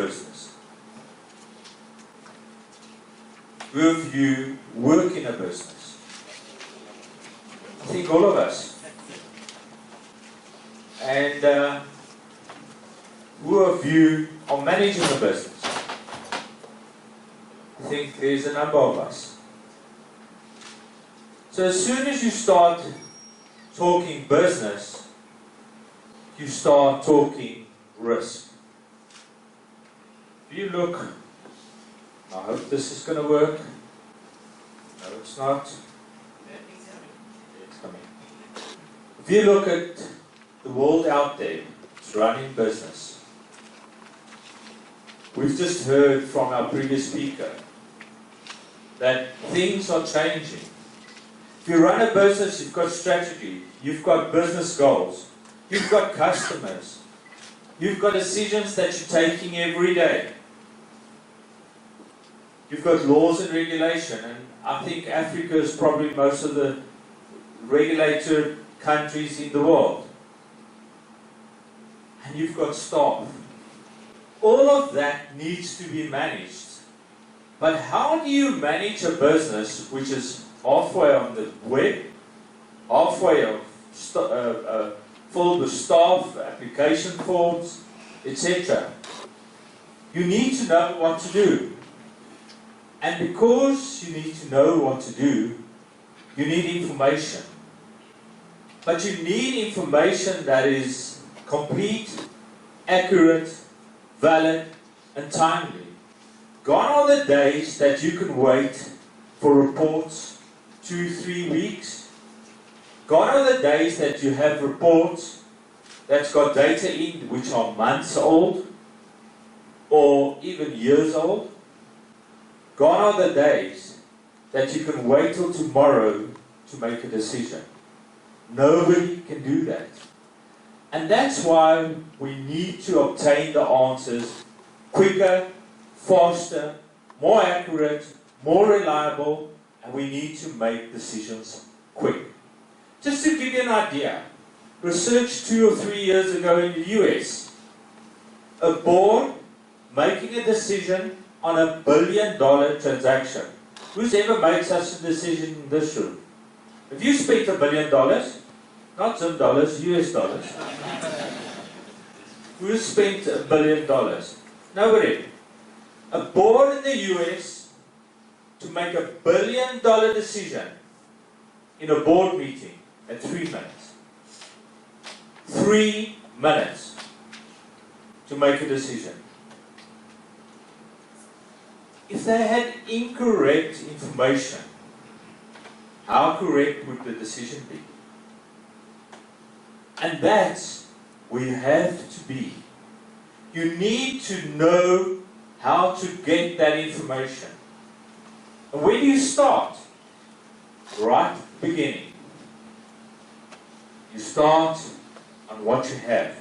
business? Who of you work in a business? I think all of us. And who of you are managing a business? I think there's a number of us. So as soon as you start talking business, you start talking risk. If you look, I hope this is going to work. No, it's not. It's coming. If you look at the world out there, it's running business. We've just heard from our previous speaker that things are changing. If you run a business, you've got strategy, you've got business goals, you've got customers, you've got decisions that you're taking every day. You've got laws and regulation, and I think Africa is probably most of the regulated countries in the world. And you've got staff. All of that needs to be managed. But how do you manage a business which is halfway on the web, halfway filled with staff, application forms, etc.? You need to know what to do. And because you need to know what to do, you need information. But you need information that is complete, accurate, valid, and timely. Gone are the days that you can wait for reports 2-3 weeks. Gone are the days that you have reports that's got data in which are months old or even years old. Gone are the days that you can wait till tomorrow to make a decision. Nobody can do that. And that's why we need to obtain the answers quicker, faster, more accurate, more reliable, and we need to make decisions quick. Just to give you an idea, research 2 or 3 years ago in the US, a board making a decision on $1 billion transaction. Who's ever made such a decision in this room? If you spent $1 billion, not some dollars, US dollars. Who spent $1 billion? Nobody. A board in the US to make $1 billion decision in a board meeting at 3 minutes. 3 minutes to make a decision. If they had incorrect information, how correct would the decision be? And that's where you have to be. You need to know how to get that information. And where do you start? Right at the beginning. You start on what you have.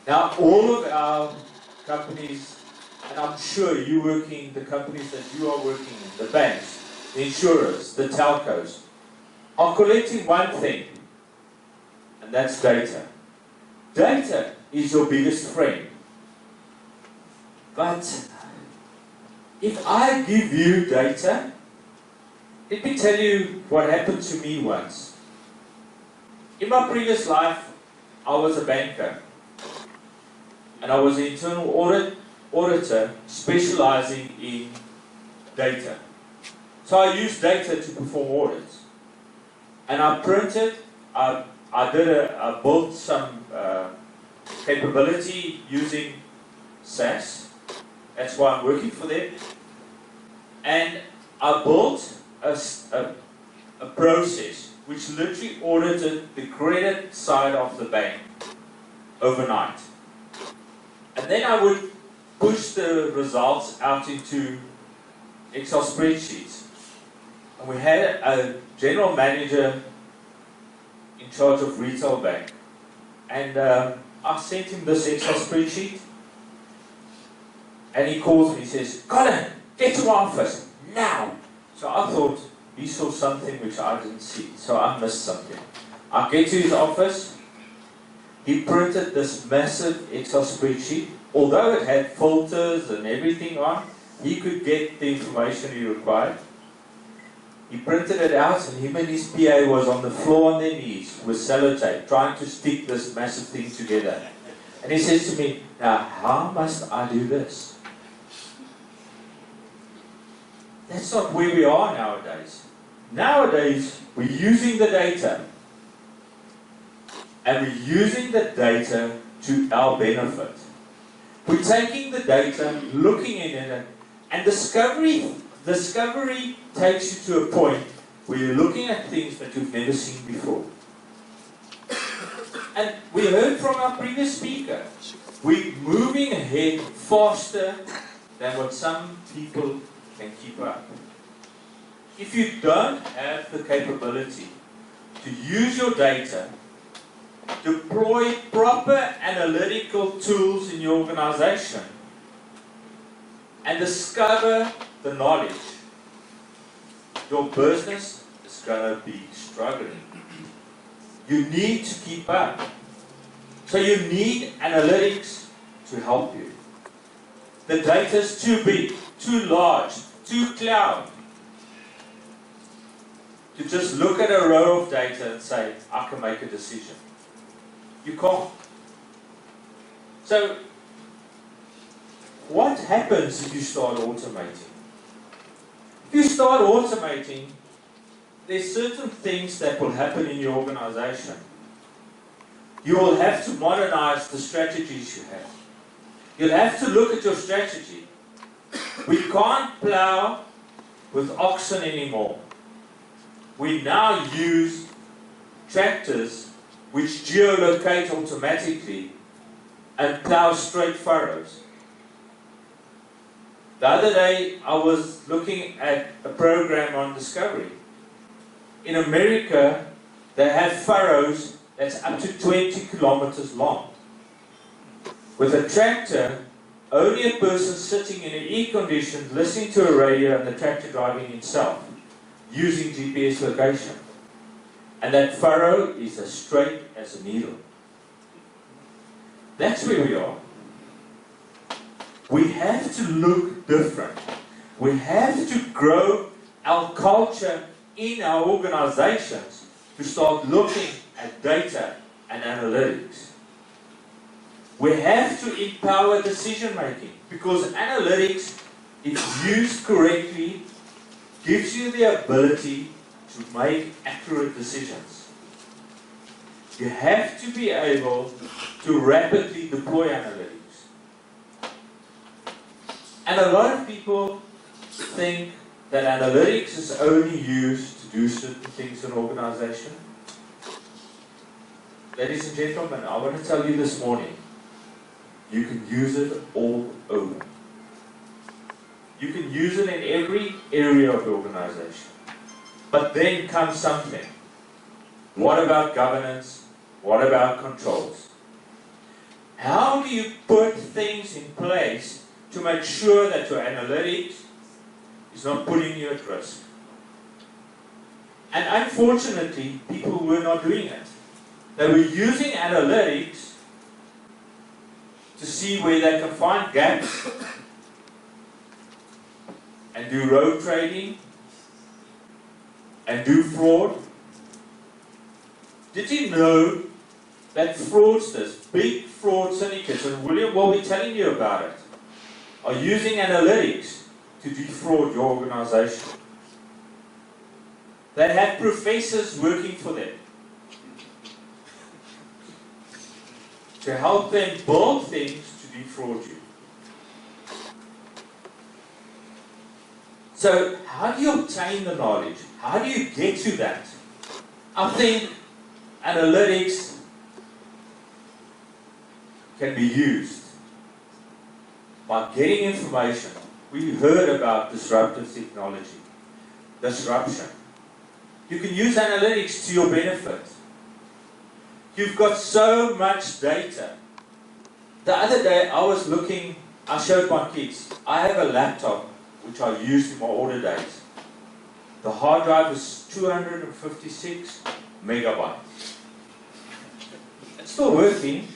Now, all of our companies, and I'm sure you working, the companies that you are working in, the banks, the insurers, the telcos, are collecting one thing, and that's data. Data is your biggest friend. But if I give you data, let me tell you what happened to me once. In my previous life, I was a banker, and I was an internal auditor specializing in data. So I used data to perform audits. And I printed, I built some capability using SAS. That's why I'm working for them. And I built a process which literally audited the credit side of the bank overnight. And then I would push the results out into Excel spreadsheets. And we had a general manager in charge of retail bank. And I sent him this Excel spreadsheet. And he calls me, he says, "Colin, get to my office, now." So I thought he saw something which I didn't see. So I missed something. I get to his office. He printed this massive Excel spreadsheet although it had filters and everything on, he could get the information he required. He printed it out, and him and his PA was on the floor on their knees with sellotape, trying to stick this massive thing together. And he says to me, now, how must I do this? That's not where we are nowadays. Nowadays, we're using the data. And we're using the data to our benefit. We're taking the data, looking in it, and discovery takes you to a point where you're looking at things that you've never seen before. And we heard from our previous speaker, we're moving ahead faster than what some people can keep up. If you don't have the capability to use your data, deploy proper analytical tools in your organization, and discover the knowledge, your business is going to be struggling. You need to keep up. So you need analytics to help you. The data is too big, too large, too cloud to just look at a row of data and say, I can make a decision. You can't. So, what happens if you start automating? If you start automating, there's certain things that will happen in your organization. You will have to modernize the strategies you have. You'll have to look at your strategy. We can't plow with oxen anymore. We now use tractors which geolocate automatically and plow straight furrows. The other day, I was looking at a program on Discovery. In America, they have furrows that's up to 20 kilometers long. With a tractor, only a person sitting in an air-conditioned, listening to a radio, and the tractor driving himself, using GPS location. And that furrow is as straight as a needle. That's where we are. We have to look different. We have to grow our culture in our organizations to start looking at data and analytics. We have to empower decision making, because analytics, if used correctly, gives you the ability to make accurate decisions. You have to be able to rapidly deploy analytics. And a lot of people think that analytics is only used to do certain things in an organization. Ladies and gentlemen, I want to tell you this morning, you can use it all over. You can use it in every area of the organization. But then comes something. What about governance? What about controls? How do you put things in place to make sure that your analytics is not putting you at risk? And unfortunately, people were not doing it. They were using analytics to see where they can find gaps and do rogue trading and do fraud. Did you know that fraudsters, big fraud syndicates, and William will be telling you about it, are using analytics to defraud your organization? They have professors working for them to help them build things to defraud you. So, how do you obtain the knowledge? How do you get to that? I think analytics can be used by getting information. We heard about disruptive technology, disruption. You can use analytics to your benefit. You've got so much data. The other day I showed my kids, I have a laptop which I used in my order days. The hard drive is 256 megabytes. It's still working.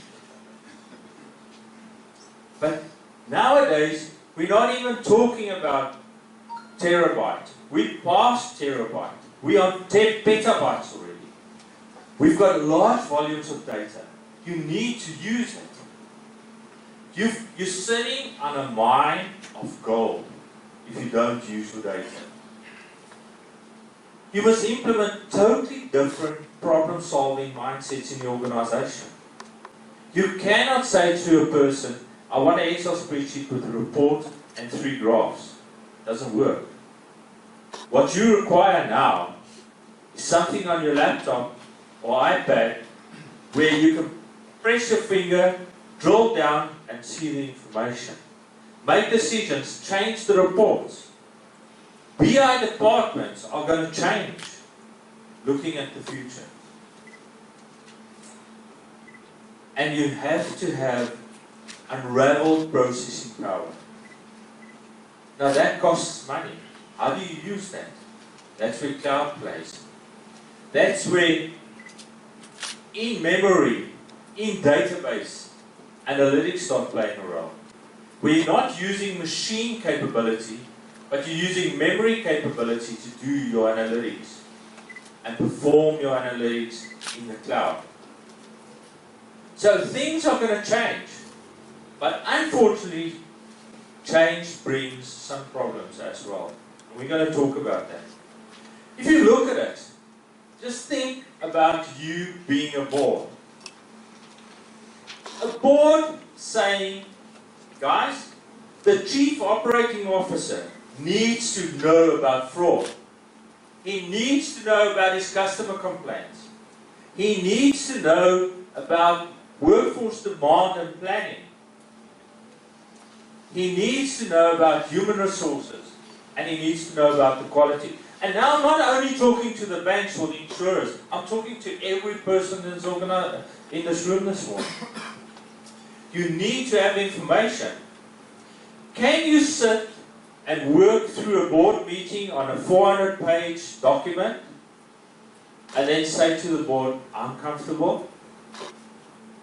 But nowadays, we're not even talking about terabyte. We passed terabyte. We are 10 petabytes already. We've got large volumes of data. You need to use it. You're sitting on a mine of gold if you don't use your data. You must implement totally different problem-solving mindsets in the organization. You cannot say to a person, I want an Excel spreadsheet with a report and 3 graphs. Doesn't work. What you require now is something on your laptop or iPad where you can press your finger, drill down and see the information. Make decisions, change the reports. BI departments are going to change looking at the future. And you have to have unraveled processing power. Now that costs money. How do you use that? That's where cloud plays. That's where in memory, in database, analytics start playing a role. We're not using machine capability, but you're using memory capability to do your analytics and perform your analytics in the cloud. So things are going to change, but unfortunately, change brings some problems as well. And we're going to talk about that. If you look at it, just think about you being a board. A board saying, guys, the chief operating officer needs to know about fraud. He needs to know about his customer complaints. He needs to know about workforce demand and planning. He needs to know about human resources. And he needs to know about the quality. And now I'm not only talking to the banks or the insurers, I'm talking to every person that's in this room this morning. You need to have information. Can you sit and work through a board meeting on a 400-page document and then say to the board, I'm comfortable,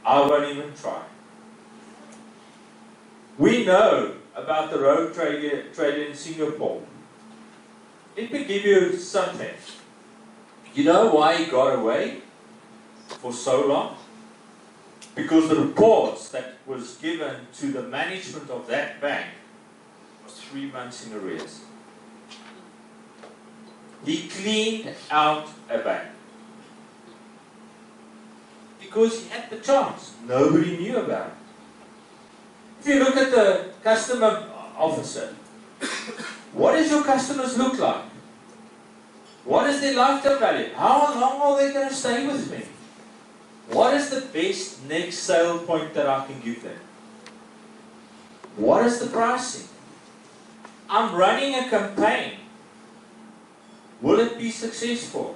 I won't even try? We know about the rogue trader in Singapore. Let me give you something. You know why he got away for so long? Because the reports that was given to the management of that bank was 3 months in arrears. He cleaned out a bank. Because he had the chance. Nobody knew about it. If you look at the customer officer, what does your customers look like? What is their lifetime value? How long are they going to stay with me? What is the best next sale point that I can give them? What is the pricing? I'm running a campaign. Will it be successful?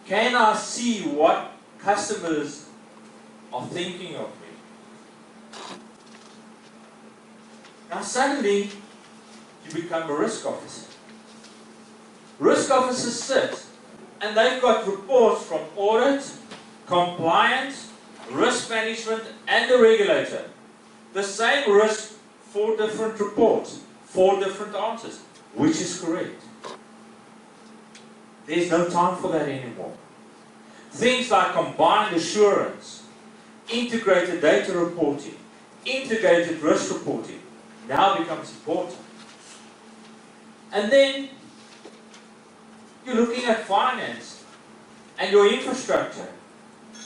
Can I see what customers are thinking of me? Now suddenly, you become a risk officer. Risk officers sit and they've got reports from audit, compliance, risk management and the regulator. The same risk, 4 different reports, 4 different answers. Which is correct? There's no time for that anymore. Things like combined assurance, integrated data reporting, integrated risk reporting now becomes important. And then you're looking at finance and your infrastructure,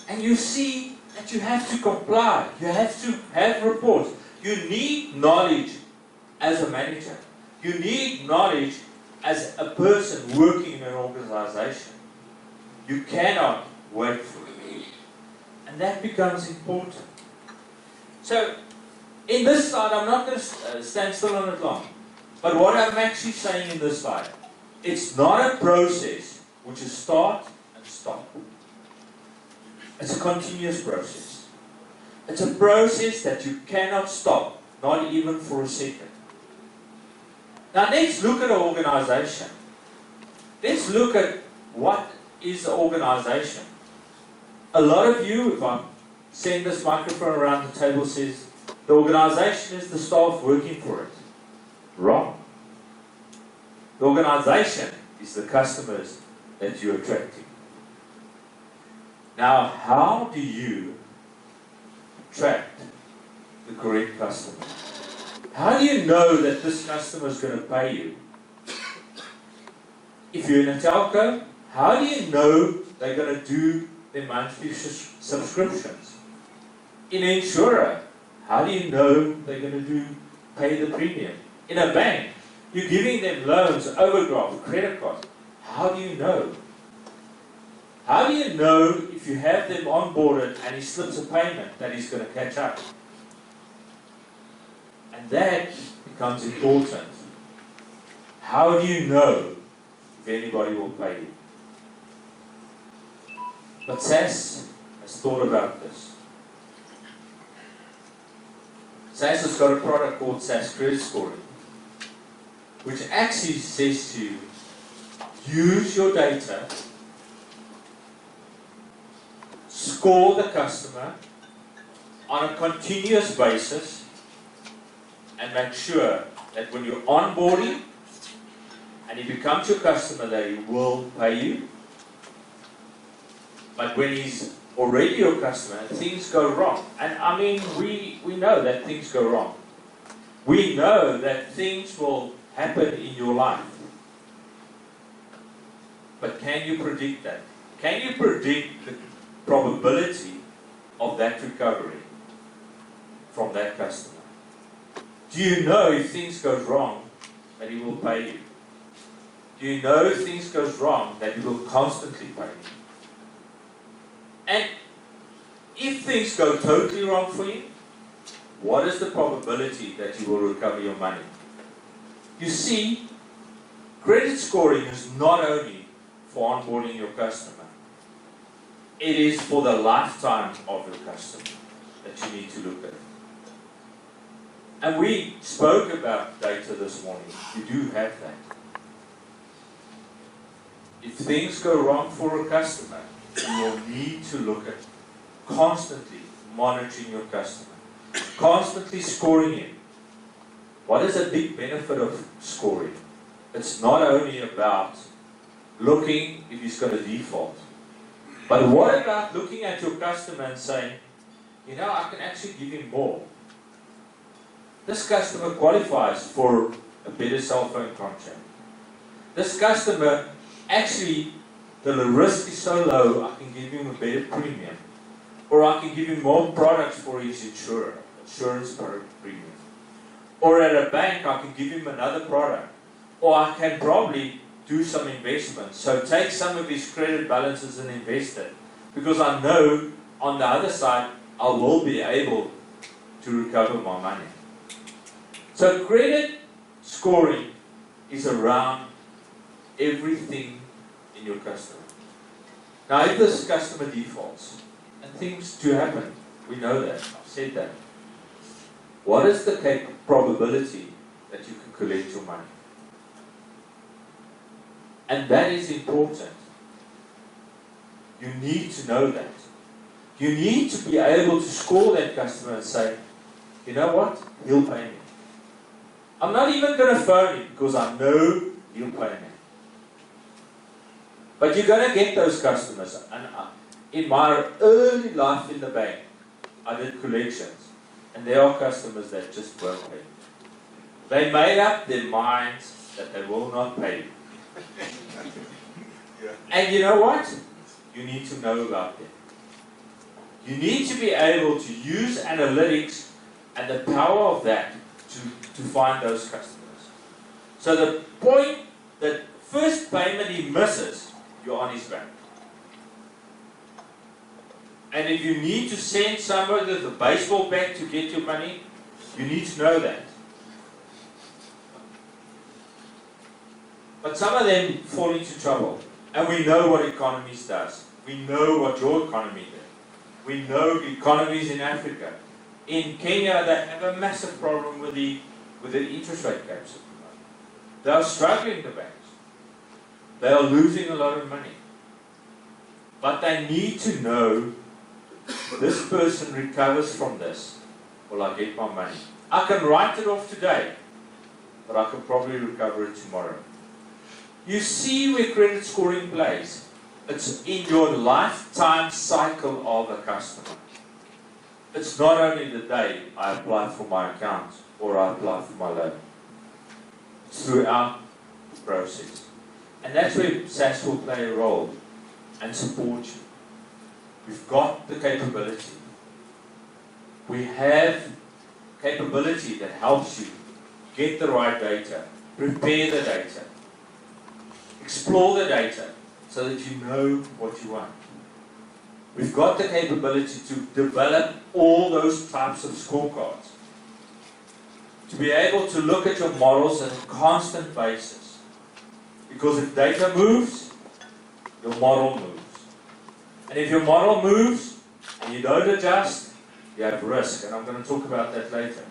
and you see that you have to comply, you have to have reports. You need knowledge as a manager. You need knowledge as a person working in an organization. You cannot wait for it. And that becomes important. So, in this slide, I'm not going to stand still on it long. But what I'm actually saying in this slide, it's not a process which is start and stop. It's a continuous process. It's a process that you cannot stop, not even for a second. Now let's look at an organization. Let's look at what is the organization. A lot of you, if I'm send this microphone around the table says, the organization is the staff working for it. Wrong. The organization is the customers that you're attracting. Now, how do you attract the correct customer? How do you know that this customer is going to pay you? If you're in a telco, how do you know they're going to do their monthly subscriptions? In an insurer, how do you know they're going to pay the premium? In a bank, you're giving them loans, overdraft, credit card. How do you know? How do you know if you have them onboarded and he slips a payment that he's going to catch up? And that becomes important. How do you know if anybody will pay you? But SAS has thought about this. SAS has got a product called SAS Credit Scoring, which actually says to you, use your data, score the customer on a continuous basis, and make sure that when you're onboarding and he becomes your customer, that he will pay you. But when he's already your customer and things go wrong, and I mean, we know that things go wrong. We know that things will happen in your life. But can you predict that? Can you predict the probability of that recovery from that customer? Do you know if things go wrong that he will pay you? Do you know if things go wrong that he will constantly pay you? And if things go totally wrong for you, what is the probability that you will recover your money? You see, credit scoring is not only for onboarding your customer. It is for the lifetime of your customer that you need to look at. And we spoke about data this morning. You do have that. If things go wrong for a customer, you will need to look at constantly monitoring your customer, constantly scoring him. What is a big benefit of scoring? It's not only about looking if he's going to default, but what about looking at your customer and saying, you know, I can actually give him more. This customer qualifies for a better cell phone contract. This customer, actually, the risk is so low, I can give him a better premium. Or I can give him more products for his insurance premium. Or at a bank, I can give him another product. Or I can probably do some investments. So take some of his credit balances and invest it. Because I know on the other side, I will be able to recover my money. So credit scoring is around everything in your customer. Now if this customer defaults, and things do happen, we know that, I've said that. What is the probability that you can collect your money? And that is important. You need to know that. You need to be able to score that customer and say, you know what, he'll pay me. I'm not even going to phone him because I know he'll pay me. But you're going to get those customers. And in my early life in the bank, I did collections. And there are customers that just won't pay. They made up their minds that they will not pay you. And you know what? You need to know about them. You need to be able to use analytics and the power of that to find those customers. So the point that first payment he misses, you're on his back. And if you need to send somebody with a baseball bat to get your money, you need to know that. But some of them fall into trouble. And we know what economies does. We know what your economy does. We know the economies in Africa. In Kenya, they have a massive problem with the interest rate caps at the moment. They are struggling, the banks. They are losing a lot of money. But they need to know this person recovers from this, will I get my money? I can write it off today, but I can probably recover it tomorrow. You see where credit scoring plays. It's in your lifetime cycle of a customer. It's not only the day I apply for my account or I apply for my loan. It's throughout the process. And that's where SaaS will play a role and support you. We've got the capability. We have capability that helps you get the right data, prepare the data, explore the data so that you know what you want. We've got the capability to develop all those types of scorecards. To be able to look at your models on a constant basis. Because if data moves, your model moves. And if your model moves and you don't adjust, you have risk. And I'm going to talk about that later.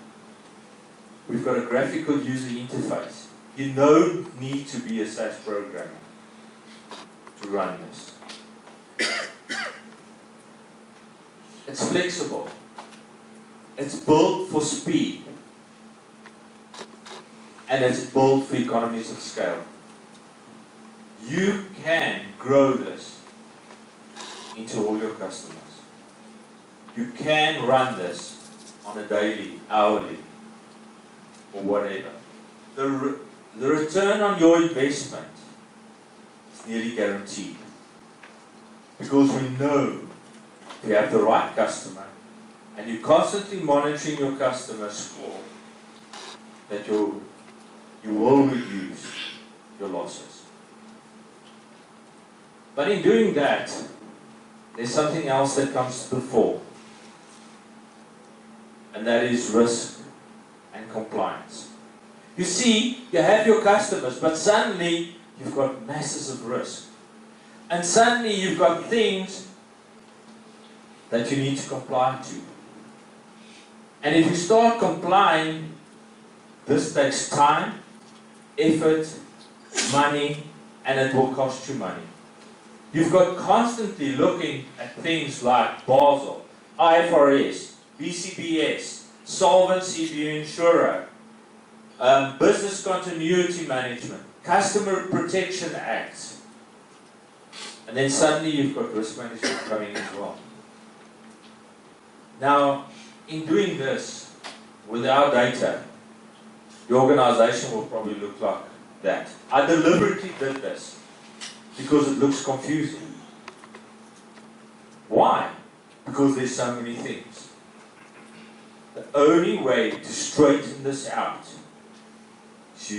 We've got a graphical user interface. You don't need to be a SaaS programmer to run this. It's flexible. It's built for speed. And it's built for economies of scale. You can grow this into all your customers. You can run this on a daily, hourly, or whatever. The return on your investment is nearly guaranteed. Because we know if you have the right customer and you're constantly monitoring your customer score, that you will reduce your losses. But in doing that, there's something else that comes before. And that is risk and compliance. You see, you have your customers, but suddenly you've got masses of risk. And suddenly you've got things that you need to comply to. And if you start complying, this takes time, effort, money, and it will cost you money. You've got constantly looking at things like Basel, IFRS, BCBS, solvency of your insurer, business continuity management, customer protection acts. And then suddenly you've got risk management coming as well. Now, in doing this, with our data, the organization will probably look like that. I deliberately did this because it looks confusing. Why? Because there's so many things. The only way to straighten this out is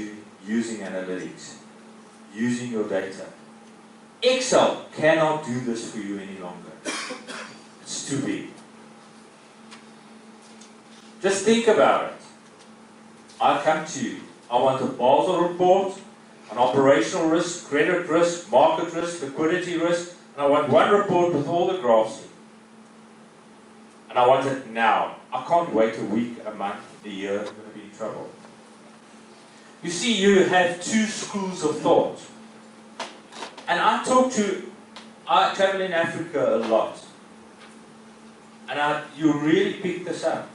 using analytics, using your data. Excel cannot do this for you any longer. It's too big. Just think about it. I come to you. I want a Basel report, an operational risk, credit risk, market risk, liquidity risk, and I want one report with all the graphs in. And I want it now. I can't wait a week, a month, a year. I'm going to be in trouble. You see, you have two schools of thought. And I travel in Africa a lot. And you really pick this up.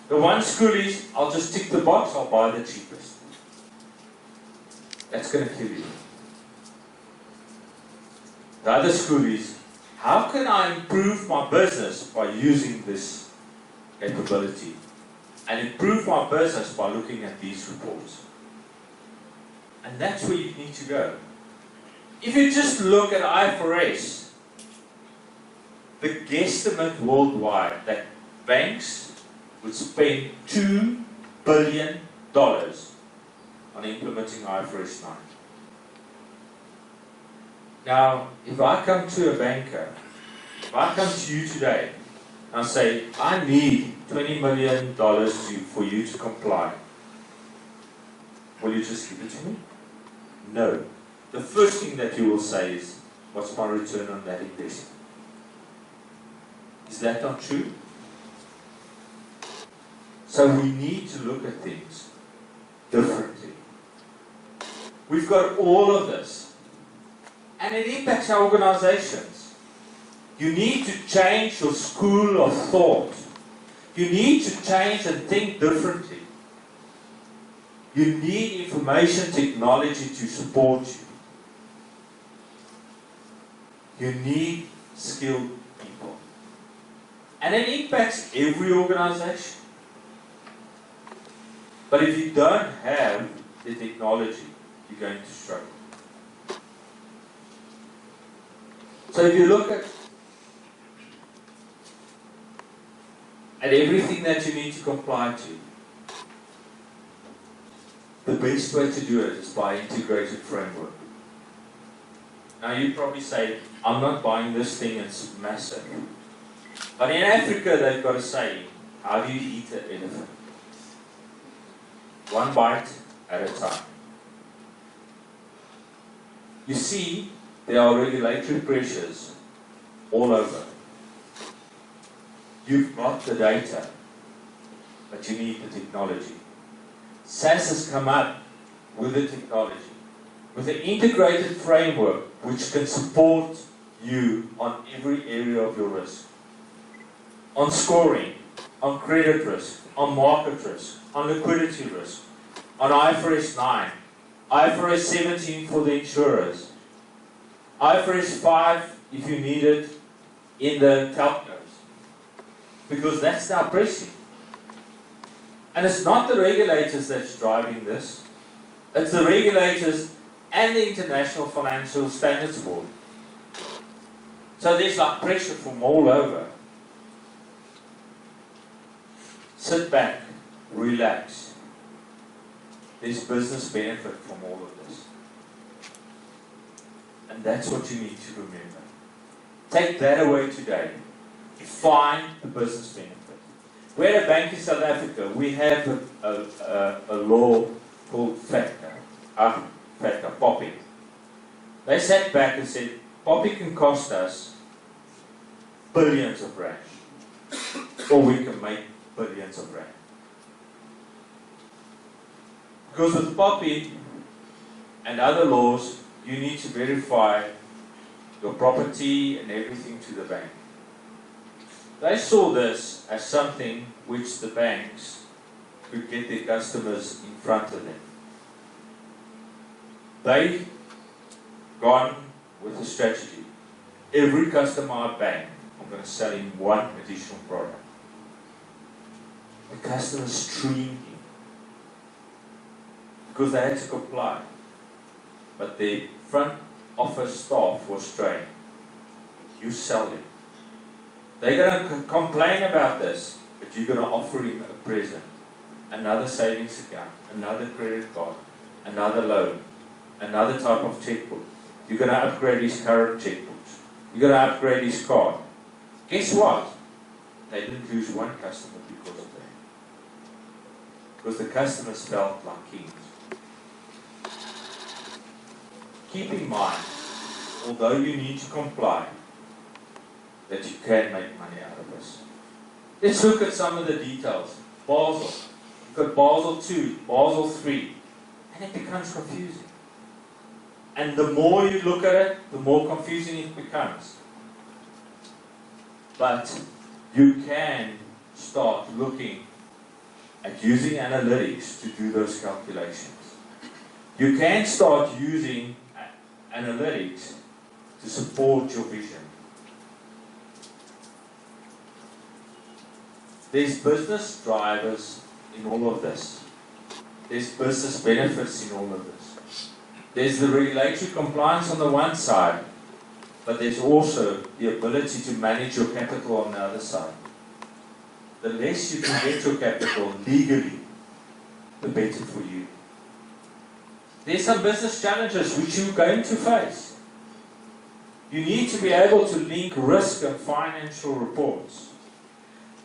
The one school is, I'll just tick the box, I'll buy the cheapest. That's going to kill you. The other school is, how can I improve my business by using this capability? And improve my business by looking at these reports. And that's where you need to go. If you just look at IFRS, the guesstimate worldwide that banks would spend $2 billion on implementing IFRS 9. Now, if I come to a banker, if I come to you today and say, I need $20 million for you to comply, will you just give it to me? No. The first thing that you will say is, what's my return on that investment? Is that not true? So we need to look at things differently. We've got all of this. And it impacts our organizations. You need to change your school of thought. You need to change and think differently. You need information technology to support you. You need skilled people. And it impacts every organization. But if you don't have the technology, you're going to struggle. So if you look at everything that you need to comply to, the best way to do it is by integrated framework. Now you probably say, I'm not buying this thing, it's massive. But in Africa they've got a saying, how do you eat an elephant? One bite at a time. You see, there are regulatory pressures all over. You've got the data, but you need the technology. SAS has come up with the technology, with an integrated framework which can support you on every area of your risk. On scoring, on credit risk, on market risk, on liquidity risk, on IFRS 9, IFRS 17 for the insurers, IFRS 5 if you need it in the telcos. Because that's now pressing. And it's not the regulators that's driving this. It's the regulators and the International Financial Standards Board. So there's like pressure from all over. Sit back, relax. There's business benefit from all of this. And that's what you need to remember. Take that away today. Find the business benefit. We're a bank in South Africa. We have a law called FATCA, POPI. They sat back and said, POPI can cost us billions of rand, or we can make billions of rand. Because with POPI and other laws, you need to verify your property and everything to the bank. They saw this as something which the banks could get their customers in front of them. They gone with a strategy. Every customer I bank, I'm going to sell him one additional product. The customers streamed in because they had to comply. But the front office staff was trained. You sell him. They're going to complain about this, but you're going to offer him a present, another savings account, another credit card, another loan, another type of checkbook. You're going to upgrade his current checkbooks. You're going to upgrade his card. Guess what? They didn't lose one customer because of that. Because the customers felt like kings. Keep in mind, although you need to comply, that you can make money out of this. Let's look at some of the details. Basel. You've got Basel 2, Basel 3, and it becomes confusing. And the more you look at it, the more confusing it becomes. But you can start looking at using analytics to do those calculations. You can start using analytics to support your vision. There's business drivers in all of this. There's business benefits in all of this. There's the regulatory compliance on the one side, but there's also the ability to manage your capital on the other side. The less you can get your capital legally, the better for you. There's some business challenges which you're going to face. You need to be able to link risk and financial reports.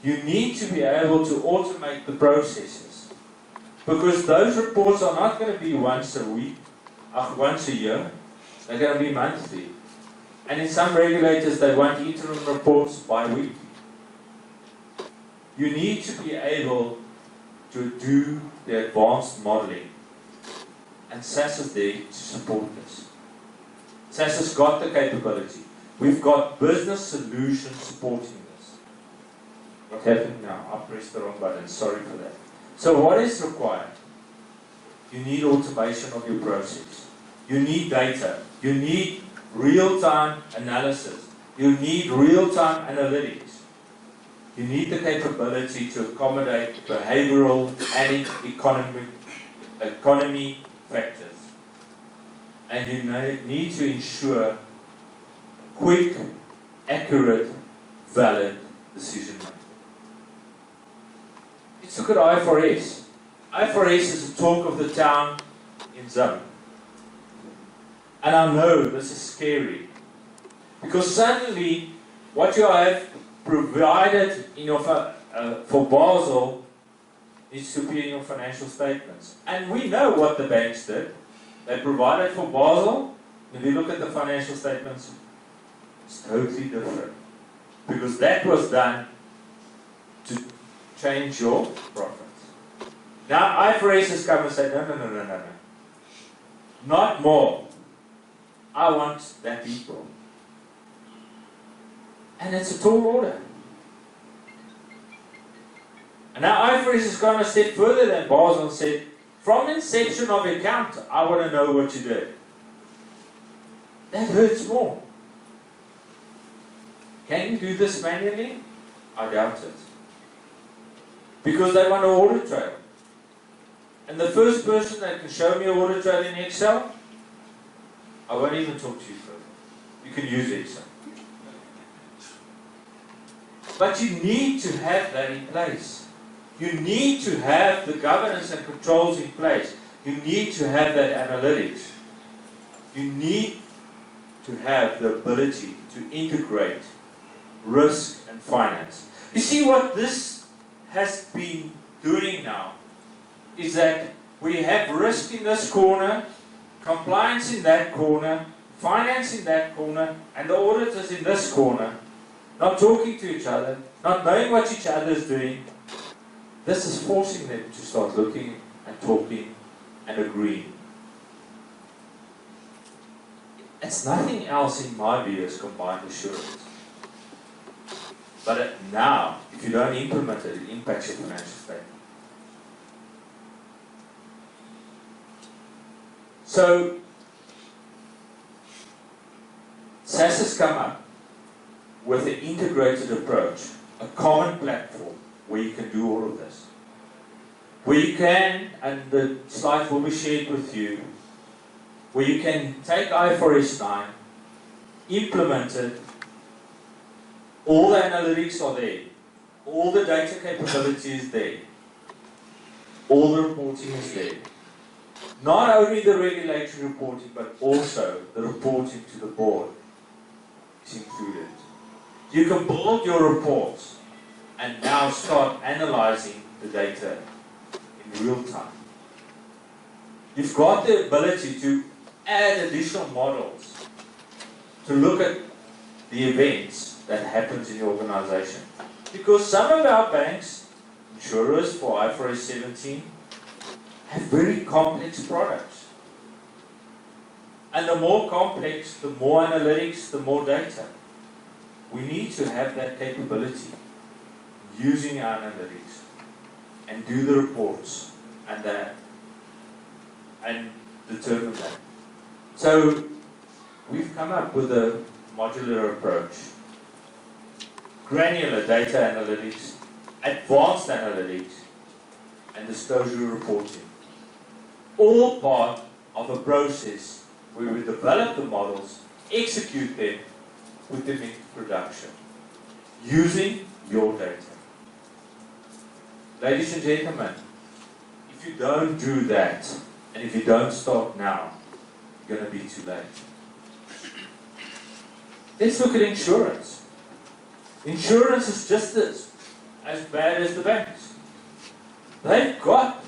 You need to be able to automate the processes. Because those reports are not going to be once a week, once a year. They're going to be monthly. And in some regulators, they want interim reports bi-weekly. You need to be able to do the advanced modeling. And SAS is there to support this. SAS has got the capability. We've got business solutions supporting this. What's happening now? I pressed the wrong button. Sorry for that. So what is required? You need automation of your process. You need data. You need real-time analysis. You need real-time analytics. You need the capability to accommodate behavioral and economy factors. And you need to ensure quick, accurate, valid decision making. Let's look at IFRS. IFRS is the talk of the town in Zim. And I know this is scary. Because suddenly, what you have provided in your for Basel needs to be in your financial statements. And we know what the banks did. They provided for Basel. If you look at the financial statements, it's totally different. Because that was done to change your profits. Now IFRS has come and said, no. Not more. I want that equal. And it's a tall order. And now IFRS has gone a step further than Basel and said, from inception of your account, I want to know what you did. That hurts more. Can you do this manually? I doubt it. Because they want an audit trail. And the first person that can show me an audit trail in Excel, I won't even talk to you further. You can use Excel. But you need to have that in place. You need to have the governance and controls in place. You need to have that analytics. You need to have the ability to integrate risk and finance. You see what this has been doing now is that we have risk in this corner, compliance in that corner, finance in that corner, and the auditors in this corner, not talking to each other, not knowing what each other is doing. This is forcing them to start looking and talking and agreeing. It's nothing else in my view as combined assurance. But now, if you don't implement it, it impacts your financial statement. So, SAS has come up with an integrated approach, a common platform where you can do all of this. Where you can, and the slides will be shared with you, where you can take IFRS 9, implement it, all the analytics are there, all the data capability is there, all the reporting is there. Not only the regulatory reporting, but also the reporting to the board is included. You can build your reports and now start analyzing the data in real time. You've got the ability to add additional models to look at the events that happens in the organization. Because some of our banks, insurers for IFRS 17, have very complex products. And the more complex, the more analytics, the more data. We need to have that capability using our analytics and do the reports and determine that. So we've come up with a modular approach. Granular data analytics, advanced analytics, and disclosure reporting. All part of a process where we develop the models, execute them, put them into production, using your data. Ladies and gentlemen, if you don't do that, and if you don't start now, you're going to be too late. Let's look at insurance. Insurance is just as bad as the banks. They've got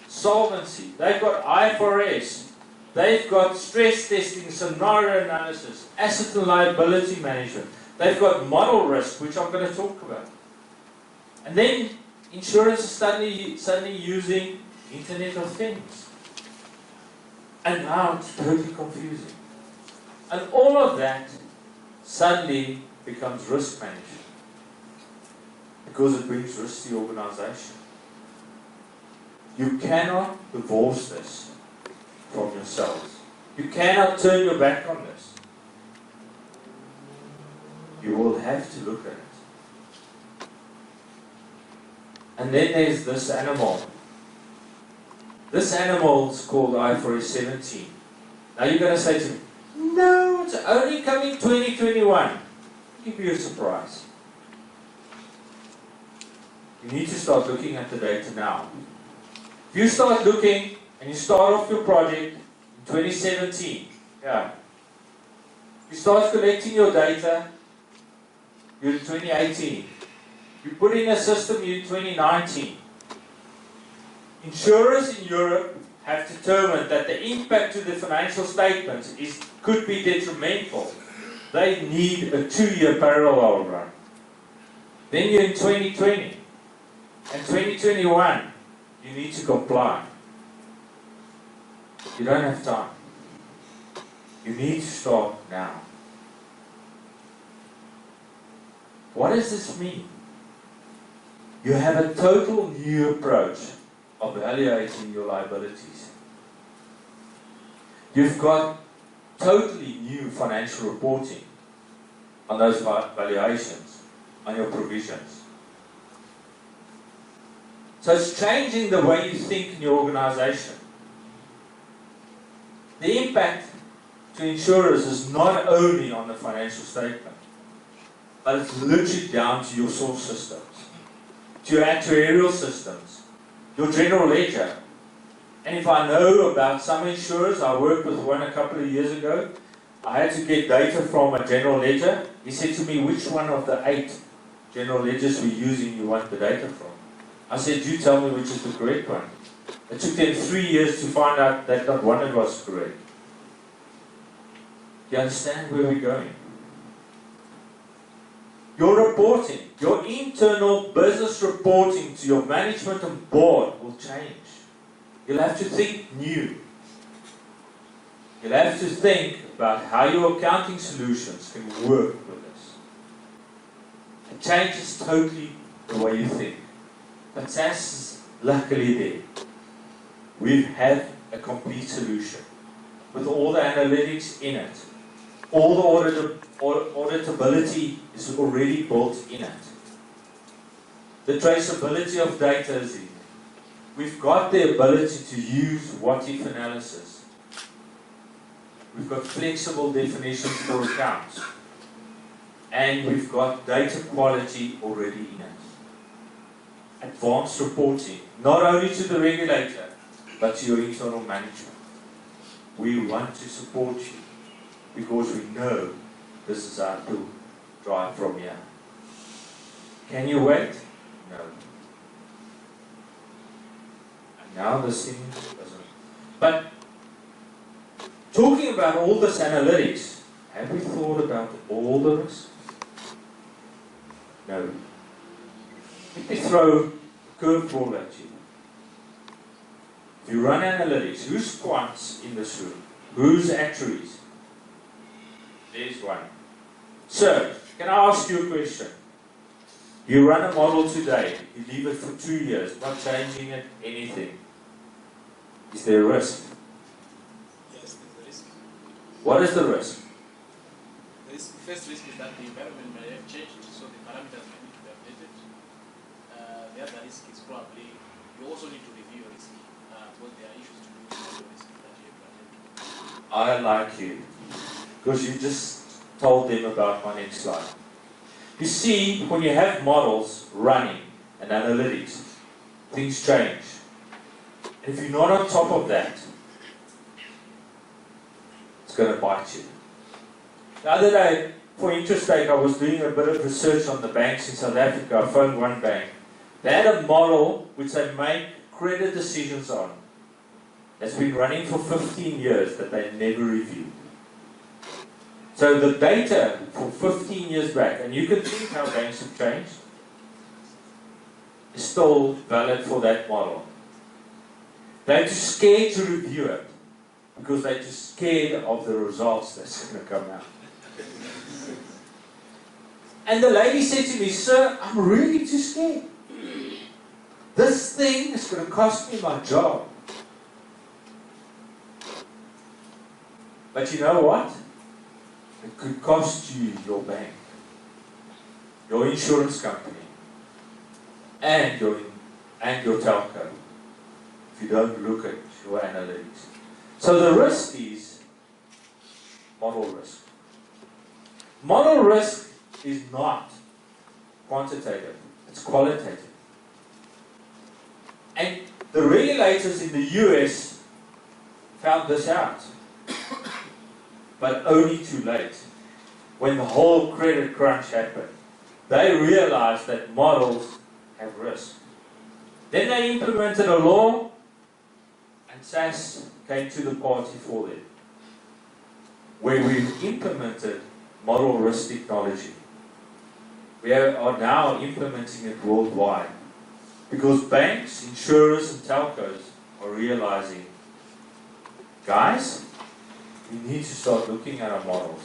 solvency, they've got IFRS, they've got stress testing, scenario analysis, asset and liability management, they've got model risk, which I'm going to talk about. And then insurance is suddenly using Internet of Things. And now it's totally confusing. And all of that suddenly becomes risk management because it brings risk to your organization. You cannot divorce this from yourselves. You cannot turn your back on this. You will have to look at it. And then there's this animal. This animal is called IFRS 17. Now you're going to say to me, no, it's only coming 2021. I'll give you a surprise. You need to start looking at the data now. If you start looking and you start off your project in 2017, you start collecting your data, you're in 2018. You put in a system, you're in 2019. Insurers in Europe have determined that the impact to the financial statements could be detrimental. They need a 2-year parallel run. Then you're in 2020. And 2021, you need to comply. You don't have time. You need to start now. What does this mean? You have a total new approach of evaluating your liabilities. You've got totally new financial reporting on those valuations, on your provisions. So it's changing the way you think in your organization. The impact to insurers is not only on the financial statement, but it's literally down to your source systems, to your actuarial systems, your general ledger. And if I know about some insurers, I worked with one a couple of years ago, I had to get data from a general ledger. He said to me, which one of the 8 general ledgers we're using you want the data from? I said, you tell me which is the correct one. It took them 3 years to find out that not one of it was correct. Do you understand where we're going? Your reporting, your internal business reporting to your management and board will change. You'll have to think new. You'll have to think about how your accounting solutions can work with this. It changes totally the way you think. But SAS is luckily there. We have a complete solution with all the analytics in it. All the auditability is already built in it. The traceability of data is in. We've got the ability to use what-if analysis. We've got flexible definitions for accounts. And we've got data quality already in it. Advanced reporting, not only to the regulator, but to your internal management. We want to support you because we know this is our to drive from here. Can you wait? No. And now this thing doesn't. But talking about all this analytics, have we thought about all the risks? No. Let me throw a curveball at you. If you run analytics, who's quants in this room? Who's actuaries? There's one. So, can I ask you a question? You run a model today, you leave it for 2 years, not changing it, anything. Is there a risk? Yes, there's a risk. What is the risk? The first risk is that the environment may have changed, so the parameters may need to be updated. The other risk is probably you also need to review your risk because there are issues to do with your risk that you have to attend to. I like you. Because you just told them about my next slide. You see, when you have models running and analytics, things change. And if you're not on top of that, it's going to bite you. The other day, for interest rate, I was doing a bit of research on the banks in South Africa. I phoned one bank. They had a model which they make credit decisions on. That's been running for 15 years that they never reviewed. So the data for 15 years back, and you can think how banks have changed, is still valid for that model. They're too scared to review it because they're too scared of the results that's going to come out. And the lady said to me, "Sir, I'm really too scared. This thing is going to cost me my job." But you know what? It could cost you your bank, your insurance company, and your telco if you don't look at your analytics. So the risk is model risk. Model risk is not quantitative, it's qualitative. And the regulators in the US found this out, but only too late. When the whole credit crunch happened, they realized that models have risk. Then they implemented a law, and SAS came to the party for them, where we've implemented model risk technology. We are now implementing it worldwide, because banks, insurers, and telcos are realizing, guys, we need to start looking at our models.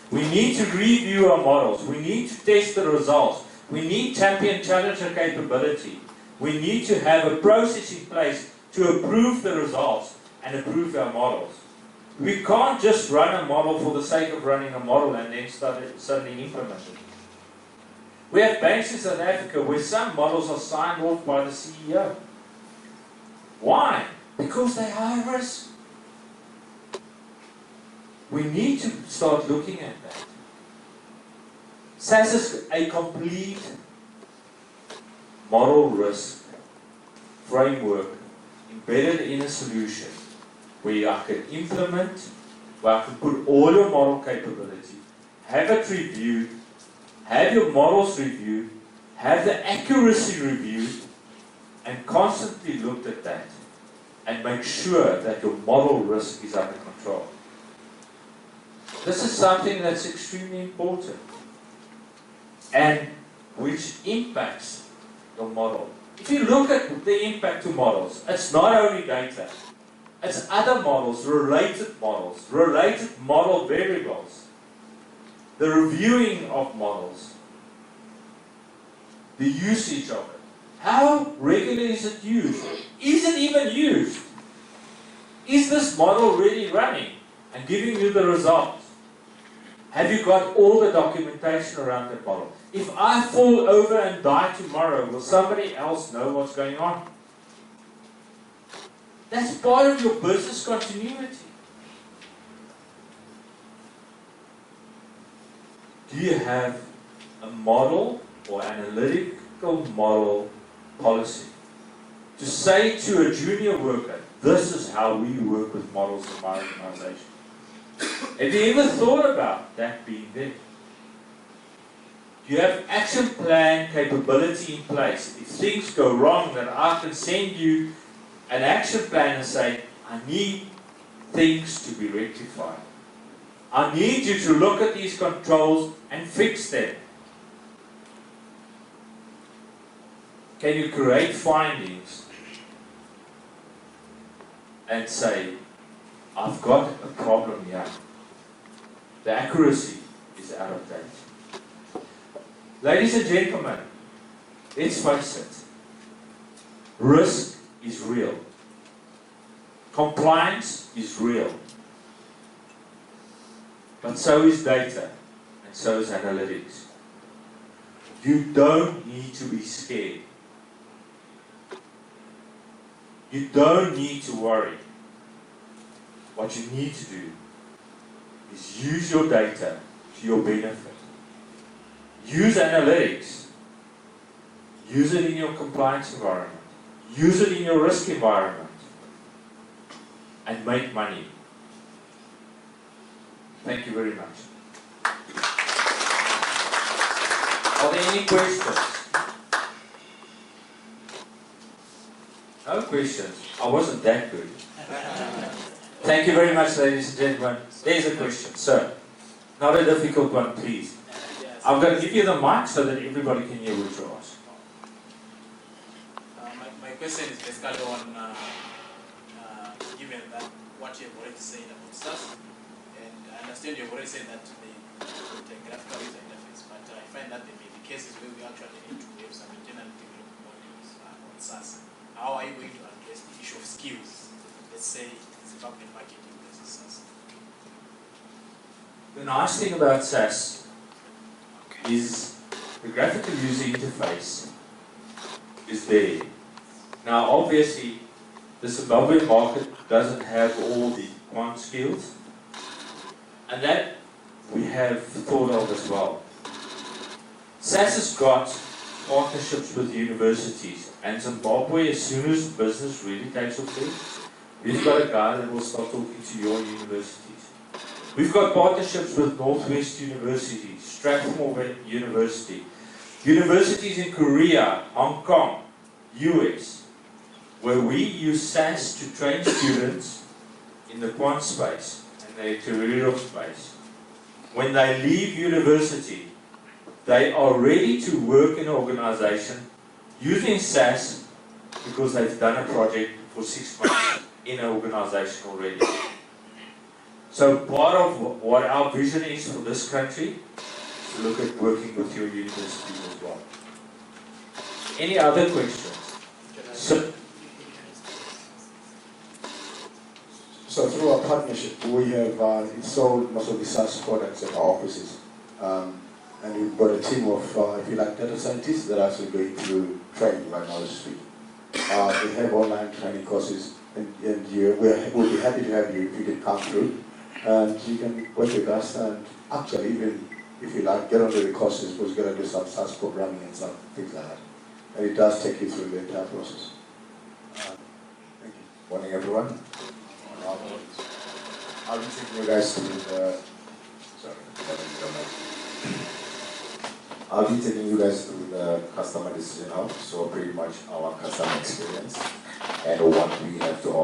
We need to review our models. We need to test the results. We need champion challenger capability. We need to have a process in place to approve the results and approve our models. We can't just run a model for the sake of running a model and then suddenly implement it. We have banks in South Africa where some models are signed off by the CEO. Why? Because they are high risk. We need to start looking at that. SAS is a complete model risk framework embedded in a solution where I can implement, where I can put all your model capability, have it reviewed, have your models reviewed, have the accuracy reviewed, and constantly looked at that and make sure that your model risk is under control. This is something that's extremely important and which impacts your model. If you look at the impact to models, it's not only data, it's other models, related model variables, the reviewing of models, the usage of it. How regularly is it used? Is it even used? Is this model really running and giving you the results? Have you got all the documentation around that model? If I fall over and die tomorrow, will somebody else know what's going on? That's part of your business continuity. Do you have a model or analytical model policy to say to a junior worker, this is how we work with models in my organization? Have you ever thought about that being there? Do you have action plan capability in place? If things go wrong, that I can send you an action plan and say, I need things to be rectified. I need you to look at these controls and fix them. Can you create findings and say, I've got a problem here. The accuracy is out of date. Ladies and gentlemen, let's face it. Risk is real. Compliance is real. But so is data, and so is analytics. You don't need to be scared. You don't need to worry. What you need to do is use your data to your benefit. Use analytics. Use it in your compliance environment. Use it in your risk environment. And make money. Thank you very much. Are there any questions? No questions. I wasn't that good. Thank you very much, ladies and gentlemen. There's a question, sir. Not a difficult one, please. I'm going to give you the mic so that everybody can hear what you ask. My question is basically on, given that what you have already said about SAS, and I understand you have already said that the graphical user interface, but I find that there may be cases where we actually need to have some internal development modules on SaaS. How are you going to address the issue of skills? Let's say Zimbabwean marketing versus SaaS. The nice thing about SaaS is the graphical user interface is there. Now, obviously, the Zimbabwean market doesn't have all the quant skills, and that we have thought of as well. SaaS has got partnerships with universities, and Zimbabwe, as soon as business really takes off there, we've got a guy that will start talking to your universities. We've got partnerships with Northwest University, Strathmore University, universities in Korea, Hong Kong, US, where we use SaaS to train students in the quant space and the actuarial space. When they leave university, they are ready to work in an organization using SaaS because they've done a project for 6 months in an organization already. So part of what our vision is for this country is to look at working with your universities as well. Any other questions? So through our partnership, we have installed most of the SaaS products at our offices. And we've got a team of, if you like, data scientists that are actually going through training right now, to speak. They have online training courses, and we'll be happy to have you if you can come through. And you can work with us, and actually, even if you like, get onto the courses, because you're going to do some SaaS programming and some things like that. And it does take you through the entire process. Thank you. Morning, everyone. I'll be taking you guys through the. Sorry, I'll be taking you guys through the customer decision hub, so pretty much our customer experience and what we have to offer.